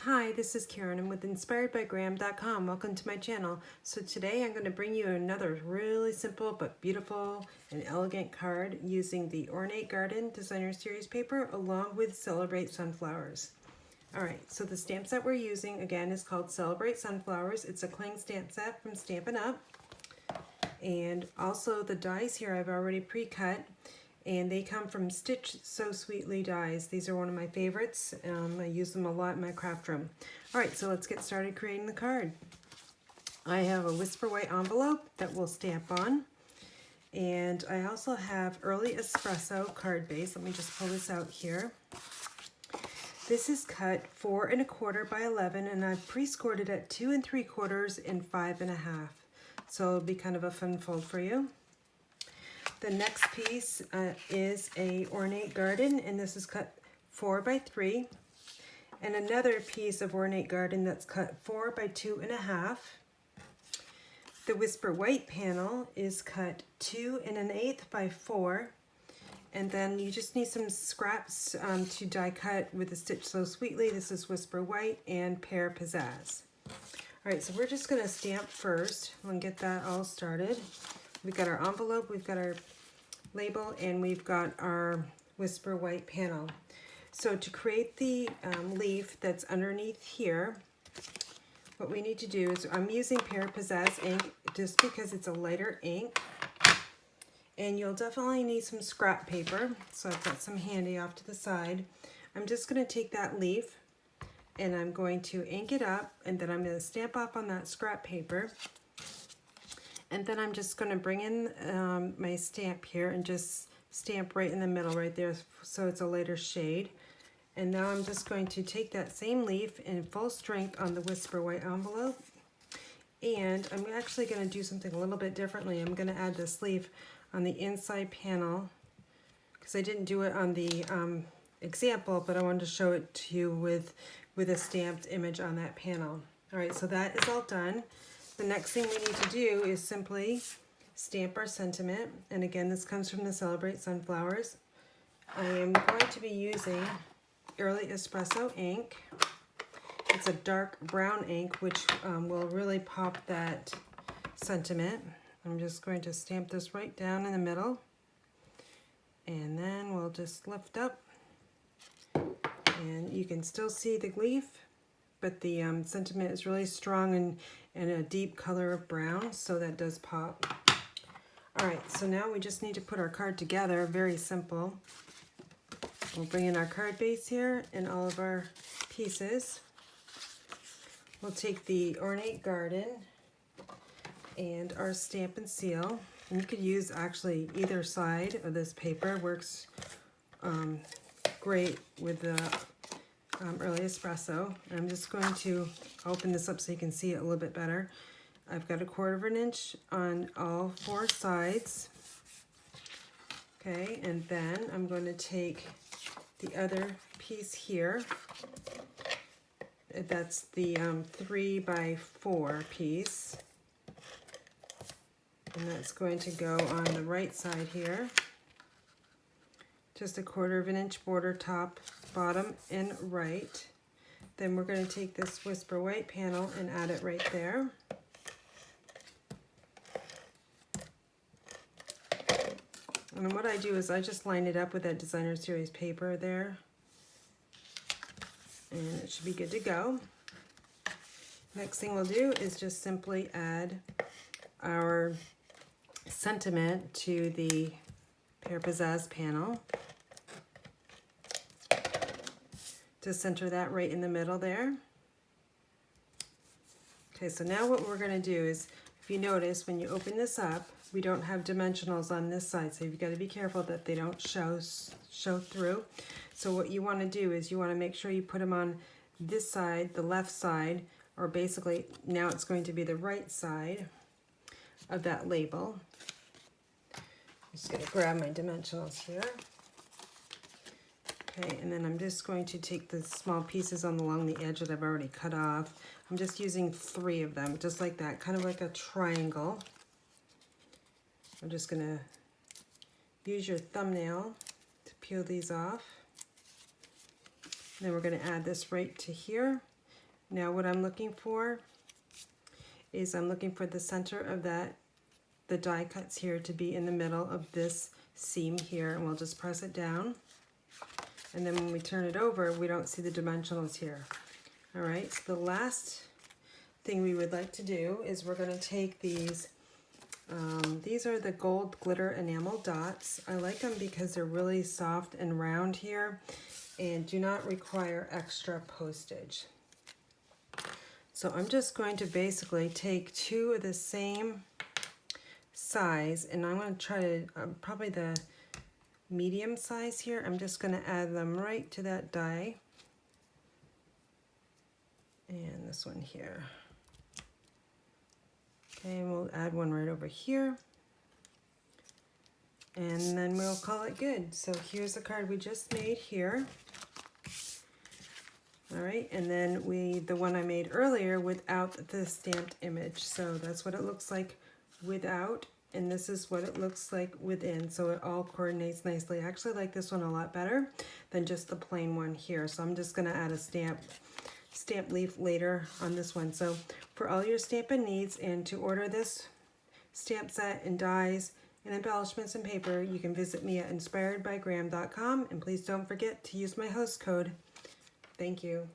Hi, this is Karen. I'm with inspiredbygram.com. Welcome to my channel. So today I'm going to bring you another really simple but beautiful and elegant card using the Ornate Garden Designer Series paper along with Celebrate Sunflowers. Alright, so the stamp set we're using again is called Celebrate Sunflowers. It's a cling stamp set from Stampin' Up! And also the dies here I've already pre-cut. And they come from Stitch So Sweetly dies. These are one of my favorites. I use them a lot in my craft room. Alright, so let's get started creating the card. I have a Whisper White envelope that we'll stamp on. And I also have Early Espresso card base. Let me just pull this out here. This is cut 4 1/4 by 11, and I've pre-scored it at 2 3/4 and 5 1/2. So it'll be kind of a fun fold for you. The next piece is a Ornate Garden, and this is cut 4 by 3. And another piece of Ornate Garden that's cut 4 by 2 1/2. The Whisper White panel is cut 2 1/8 by 4. And then you just need some scraps to die cut with the Stitch So Sweetly. This is Whisper White and Pear Pizzazz. Alright, so we're just going to stamp first and get that all started. We've got our envelope, we've got our label, and we've got our Whisper White panel. So to create the leaf that's underneath here, what we need to do is, I'm using Pear Pizzazz ink just because it's a lighter ink. And you'll definitely need some scrap paper. So I've got some handy off to the side. I'm just going to take that leaf and I'm going to ink it up, and then I'm going to stamp off on that scrap paper. And then I'm just going to bring in my stamp here and just stamp right in the middle right there so it's a lighter shade. And now I'm just going to take that same leaf in full strength on the Whisper White envelope. And I'm actually going to do something a little bit differently. I'm going to add this leaf on the inside panel because I didn't do it on the example, but I wanted to show it to you with a stamped image on that panel. Alright, so that is all done. The next thing we need to do is simply stamp our sentiment. And again, this comes from the Celebrate Sunflowers. I am going to be using Early Espresso ink. It's a dark brown ink, which will really pop that sentiment. I'm just going to stamp this right down in the middle. And then we'll just lift up. And you can still see the leaf, but the sentiment is really strong and a deep color of brown, so that does pop. Alright, so now we just need to put our card together. Very simple. We'll bring in our card base here and all of our pieces. We'll take the Ornate Garden and our Stampin' Seal. And you could use actually either side of this paper. Works great with the Early Espresso. I'm just going to open this up so you can see it a little bit better. I've got 1/4 inch on all 4 sides. Okay, and then I'm going to take the other piece here. That's the 3 by 4 piece. And that's going to go on the right side here. Just 1/4 inch border, top, bottom, and right. Then we're going to take this Whisper White panel and add it right there. And what I do is I just line it up with that Designer Series paper there. And it should be good to go. Next thing we'll do is just simply add our sentiment to the Pear Pizzazz panel. To center that right in the middle there. Okay, so now what we're going to do is, if you notice, when you open this up, we don't have dimensionals on this side, so you've got to be careful that they don't show through. So what you want to do is you want to make sure you put them on this side, the left side, or basically now it's going to be the right side of that label. I'm just going to grab my dimensionals here. Okay, and then I'm just going to take the small pieces along the edge that I've already cut off. I'm just using 3 of them, just like that, kind of like a triangle. I'm just going to use your thumbnail to peel these off. Then we're going to add this right to here. Now what I'm looking for is I'm looking for the center of that, the die cuts here to be in the middle of this seam here, and we'll just press it down. And then when we turn it over, we don't see the dimensionals here. All right, so the last thing we would like to do is we're gonna take these are the gold glitter enamel dots. I like them because they're really soft and round here and do not require extra postage. So I'm just going to basically take two of the same size, and I'm going to try to, probably the medium size here, I'm just going to add them right to that die. And this one here. Okay, and we'll add one right over here. And then we'll call it good. So here's the card we just made here. All right, and then the one I made earlier without the stamped image. So that's what it looks like without, and this is what it looks like within. So it all coordinates nicely. I actually like this one a lot better than just the plain one here. So I'm just gonna add a stamp leaf later on this one. So for all your Stampin' needs and to order this stamp set and dies and embellishments and paper, you can visit me at inspiredbygram.com, and please don't forget to use my host code. Thank you.